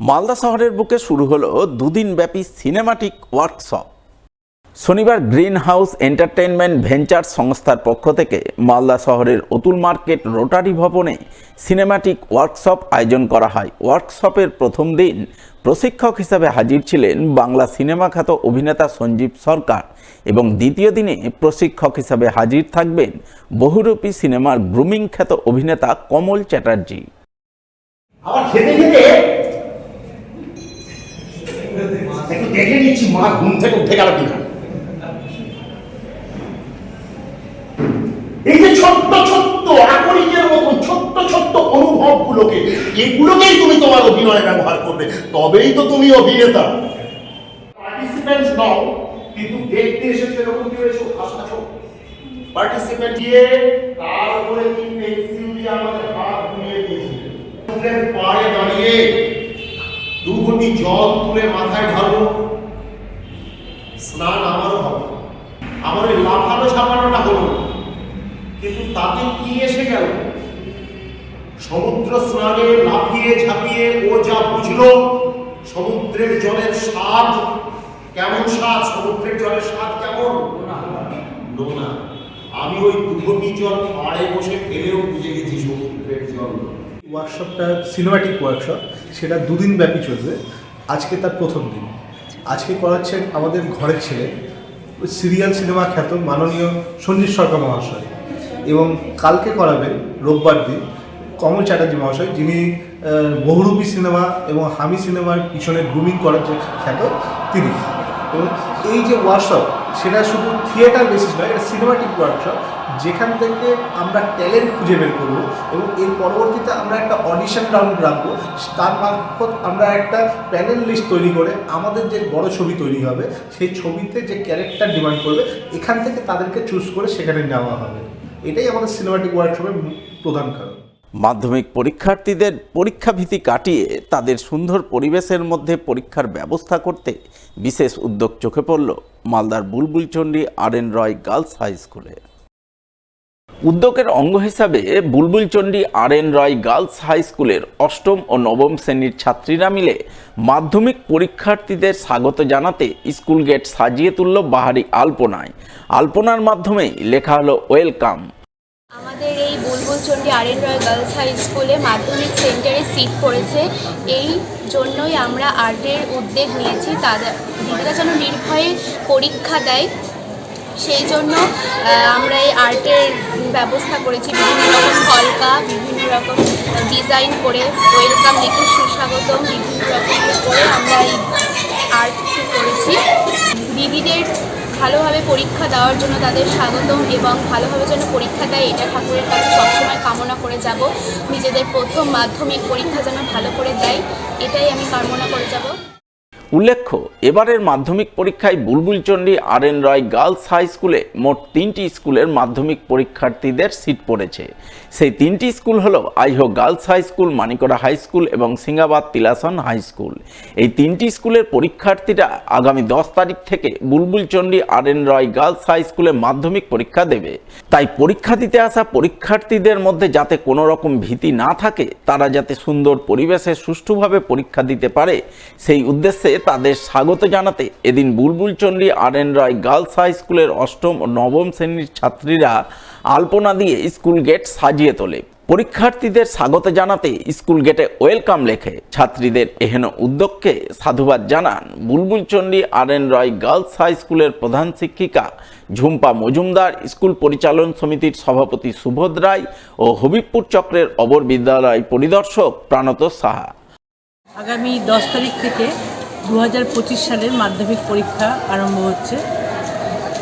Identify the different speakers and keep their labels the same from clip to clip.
Speaker 1: মালদা শহরের বুকে শুরু হলো দুদিনব্যাপী সিনেমাটিক ওয়ার্কশপ। শনিবার গ্রিন হাউস এন্টারটেইনমেন্ট ভেঞ্চার সংস্থার পক্ষ থেকে মালদা শহরের অতুল মার্কেট রোটারি ভবনে সিনেমাটিক ওয়ার্কশপ আয়োজন করা হয়। ওয়ার্কশপের প্রথম দিন প্রশিক্ষক হিসাবে হাজির ছিলেন বাংলা সিনেমা খ্যাত অভিনেতা সঞ্জীব সরকার এবং দ্বিতীয় দিনে প্রশিক্ষক হিসাবে হাজির থাকবেন বহুরূপী সিনেমার গ্রুমিং খ্যাত অভিনেতা কমল চ্যাটার্জি।
Speaker 2: আবার খেতে খেতে একটু দেখে নিচ্ছি মা ঘুম থেকে উঠে গেল কিনা। এই যে ছোট্ট ছোট্ট আকরিকের মতন ছোট্ট ছোট্ট অনুভবগুলোকে, এগুলোকেই তুমি তোমার অভিনয়ে ব্যবহার করবে, তবেই তো তুমি অভিনেতা। পার্টিসিপেন্ট নও, কিন্তু দেখতে এসেছো এরকম কি হয়েছো আসছো পার্টিসিপেন্ট দিয়ে তার উপরে কি পেন্সিল দিয়ে আমাদের হাত ঘুরিয়ে দিয়েছে। পায়ে দাঁড়িয়ে দু ঘটি জল তুলে মাথায় ঢালো, স্নান আমারও হবে। আমার ওই লাফানো ছাপানোটা হলো, কিন্তু তাতে কি এসে গেল? সমুদ্র স্নানে লাফিয়ে ঝাঁপিয়ে ও যা বুঝলো সমুদ্রের জলের স্বাদ কেমন, স্বাদ সমুদ্রের জলের স্বাদ কেমন নোনা। আমি ওই দু ঘটি জল পাড়ে বসে ফেলেও বুঝে গেছি সমুদ্রের জল।
Speaker 3: ওয়ার্কশপটা সিনেমাটিক ওয়ার্কশপ, সেটা দুদিন ব্যাপী চলবে। আজকে তার প্রথম দিন। আজকে করাচ্ছেন আমাদের ঘরের ছেলে, সিরিয়াল সিনেমা খ্যাত মাননীয় সঞ্জীব সরকার মহাশয়, এবং কালকে করাবেন রোববার দিন কমল চ্যাটার্জি মহাশয়, যিনি বহুরূপী সিনেমা এবং হামি সিনেমার পিছনে গ্রুমিং করার যে খ্যাত তিনি। এবং এই যে ওয়ার্কশপ সেটা শুধু থিয়েটার বেসিস নয়, এটা সিনেমাটিক ওয়ার্কশপ, যেখান থেকে আমরা ট্যালেন্ট খুঁজে বের করবো এবং এর পরবর্তীতে আমরা একটা অডিশন রাউন্ড রাখবো। তার মারফত আমরা একটা প্যানেল লিস্ট তৈরি করে আমাদের যে বড় ছবি তৈরি হবে সেই ছবিতে যে ক্যারেক্টার ডিমান্ড করবে এখান থেকে তাদেরকে চুজ করে সেখানে নেওয়া হবে। এটাই আমাদের সিনেমাটিক ওয়ার্কশপের প্রধান কারণ।
Speaker 1: মাধ্যমিক পরীক্ষার্থীদের পরীক্ষাভীতি কাটিয়ে তাদের সুন্দর পরিবেশের মধ্যে পরীক্ষার ব্যবস্থা করতে বিশেষ উদ্যোগ চোখে পড়ল মালদার বুলবুলচন্ডী আর.এন. রয় গার্লস হাই স্কুলে। উদ্যোগের অঙ্গ হিসাবে বুলবুলচন্ডী আর.এন. রয় গার্লস হাই স্কুলের অষ্টম ও নবম শ্রেণীর ছাত্রীরা মিলে মাধ্যমিক পরীক্ষার্থীদের স্বাগত জানাতে স্কুল গেট সাজিয়ে তুলল বাহারি আলপনায়। আলপনার মাধ্যমেই লেখা হলো ওয়েলকাম।
Speaker 4: আমাদের এই বুলবুলচন্ডী আর.এন. রয় গার্লস হাই স্কুলে মাধ্যমিক সেন্টারে সিট পড়েছে, এই জন্যই আমরা আর্টের উদ্যোগ নিয়েছি। দিদিরা যেন নির্ভয়ে পরীক্ষা দেয়, সেই জন্য আমরা এই আর্টের ব্যবস্থা করেছি। বিভিন্ন রকম কলকা, বিভিন্ন রকম ডিজাইন করে ওয়েলকাম লিখে সুস্বাগতম বিভিন্ন রকম করে আমরা এই আর্ট করেছি। দিদিদের ভালোভাবে পরীক্ষা দেওয়ার জন্য, তাদের স্বাগতম এবং ভালোভাবে যেন পরীক্ষা দেয় এটা ঠাকুরের কাছে সবসময় কামনা করে যাব। নিজেদের প্রথম মাধ্যমিক পরীক্ষা যেন ভালো করে দেয়, এটাই আমি কামনা করে যাব।
Speaker 1: উল্লেখ্য, এবারের মাধ্যমিক পরীক্ষায় বুলবুলচন্ডী আর.এন. রয় গার্লস হাই স্কুলে মোট 3টি স্কুলের মাধ্যমিক পরীক্ষার্থীদের সিট পড়েছে। সেই 3টি স্কুল হলো Aiho girls high school, Manikra high school এবং সিঙ্গাবাদ তিলাসন হাই স্কুল। এই 3টি স্কুলের পরীক্ষার্থীরা আগামী 10 তারিখ থেকে বুলবুলচন্ডী আর.এন. রয় গার্লস হাই স্কুলে মাধ্যমিক পরীক্ষা দেবে। তাই পরীক্ষা দিতে আসা পরীক্ষার্থীদের মধ্যে যাতে কোনো রকম ভীতি না থাকে, তারা যাতে সুন্দর পরিবেশে সুষ্ঠুভাবে পরীক্ষা দিতে পারে, সেই উদ্দেশ্যে তাদের স্বাগত জানাতে এদিন বুলবুলচন্ডী আর.এন. রয় গার্লস হাই স্কুলের অষ্টম ও নবম শ্রেণীর ছাত্রীরা আলপনা দিয়ে স্কুল গেট সাজিয়ে তোলে। পরীক্ষার্থীদের স্বাগত জানাতে স্কুল গেটে ওয়েলকাম লেখে ছাত্রীদের এহেন উদ্যোগকে সাধুবাদ জানান বুলবুলচন্ডী আর.এন. রয় গার্লস হাই স্কুলের প্রধান শিক্ষিকা ঝুম্পা মজুমদার, স্কুল পরিচালন সমিতির সভাপতি সুবোধ রায় ও হবিবপুর চক্রের অবর বিদ্যালয় পরিদর্শক প্রাণত সাহা।
Speaker 5: আগামী 10 তারিখ থেকে 2025 সালের মাধ্যমিক পরীক্ষা আরম্ভ হচ্ছে।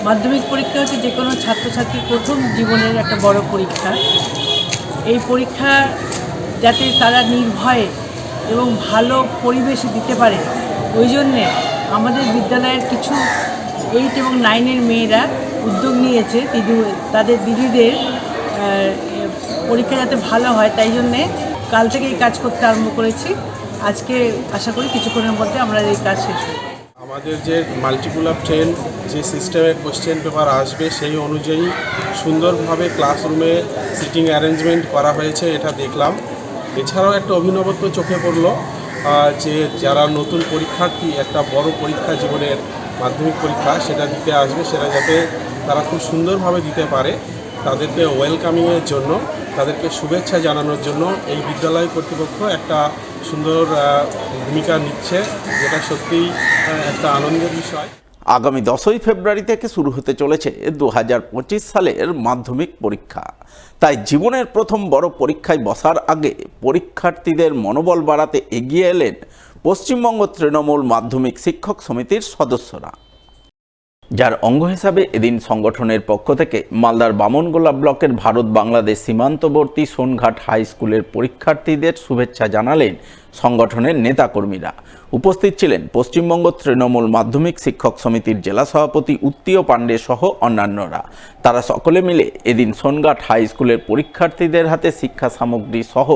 Speaker 5: মাধ্যমিক পরীক্ষা হচ্ছে যে কোনো ছাত্রছাত্রীর প্রথম জীবনের একটা বড় পরীক্ষা। এই পরীক্ষা যাতে তারা নির্ভয়ে এবং ভালো পরিবেশে দিতে পারে, ওই জন্যে আমাদের বিদ্যালয়ের কিছু 8 এবং 9-এর মেয়েরা উদ্যোগ নিয়েছে তাদের দিদিদের পরীক্ষা যাতে ভালো হয়, তাই জন্যে কাল থেকে এই কাজ করতে আরম্ভ করেছি। আজকে আশা করি কিছুক্ষণের মধ্যে আমরা এই কাজ শেষ করব।
Speaker 6: আমাদের যে মাল্টিপল অফ 10 যে সিস্টেমে কোশ্চেন পেপার আসবে সেই অনুযায়ী সুন্দরভাবে ক্লাসরুমে সিটিং অ্যারেঞ্জমেন্ট করা হয়েছে, এটা দেখলাম। এছাড়াও একটা অভিনবত্ব চোখে পড়লো, যে যারা নতুন পরীক্ষার্থী একটা বড় পরীক্ষা জীবনের মাধ্যমিক পরীক্ষা সেটা দিতে আসবে, সেটা যাতে তারা খুব সুন্দরভাবে দিতে পারে, তাদেরকে ওয়েলকামিংয়ের জন্য, তাদেরকে শুভেচ্ছা জানানোর জন্য এই বিদ্যালয় কর্তৃপক্ষ একটা সুন্দর ভূমিকা নিচ্ছে, যেটা সত্যিই একটা আনন্দের বিষয়।
Speaker 1: আগামী 10ই ফেব্রুয়ারি থেকে শুরু হতে চলেছে 2025 সালের মাধ্যমিক পরীক্ষা। তাই জীবনের প্রথম বড় পরীক্ষায় বসার আগে পরীক্ষার্থীদের মনোবল বাড়াতে এগিয়ে এলেন পশ্চিমবঙ্গ তৃণমূল মাধ্যমিক শিক্ষক সমিতির সদস্যরা, যার অঙ্গ হিসাবে এদিন সংগঠনের পক্ষ থেকে মালদার বামনগোলা ব্লকের ভারত বাংলাদেশ সীমান্তবর্তী সোনঘাট হাই স্কুলের পরীক্ষার্থীদের শুভেচ্ছা জানালেন সংগঠনের নেতাকর্মীরা। উপস্থিত ছিলেন পশ্চিমবঙ্গ তৃণমূল মাধ্যমিক শিক্ষক সমিতির জেলা সভাপতি উত্তীয় পাণ্ডে সহ অন্যান্যরা। তারা সকলে মিলে এদিন সোনঘাট হাই স্কুলের পরীক্ষার্থীদের হাতে শিক্ষা সামগ্রী সহ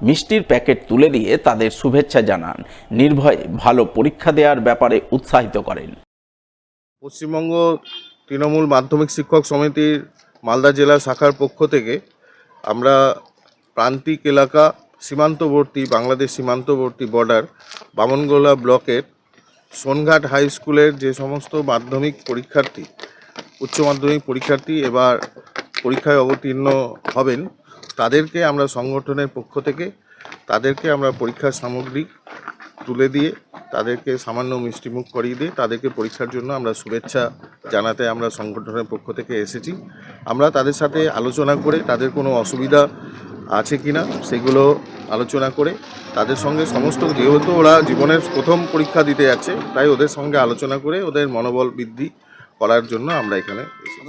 Speaker 1: মিষ্টির প্যাকেট তুলে দিয়ে তাদের শুভেচ্ছা জানান, নির্ভয়ে ভালো পরীক্ষা দেওয়ার ব্যাপারে উৎসাহিত করেন।
Speaker 7: পশ্চিমবঙ্গ তৃণমূল মাধ্যমিক শিক্ষক সমিতির মালদা জেলা শাখার পক্ষ থেকে আমরা প্রান্তিক এলাকা, সীমান্তবর্তী, বাংলাদেশ সীমান্তবর্তী বর্ডার বামনগোলা ব্লকের সোনঘাট হাই স্কুলের যে সমস্ত মাধ্যমিক পরীক্ষার্থী, উচ্চ মাধ্যমিক পরীক্ষার্থী এবার পরীক্ষায় অবতীর্ণ হবেন, তাদেরকে আমরা সংগঠনের পক্ষ থেকে তাদেরকে আমরা পরীক্ষার সামগ্রী তুলে দিয়ে, তাদেরকে সামান্য মিষ্টিমুখ করিয়ে দিয়ে তাদেরকে পরীক্ষার জন্য আমরা শুভেচ্ছা জানাতে আমরা সংগঠনের পক্ষ থেকে এসেছি। আমরা তাদের সাথে আলোচনা করে তাদের কোনো অসুবিধা আছে কিনা সেগুলো আলোচনা করে তাদের সঙ্গে সমস্ত, যেহেতু ওরা জীবনের প্রথম পরীক্ষা দিতে যাচ্ছে, তাই ওদের সঙ্গে আলোচনা করে ওদের মনোবল বৃদ্ধি করার জন্য আমরা এখানে এসেছি।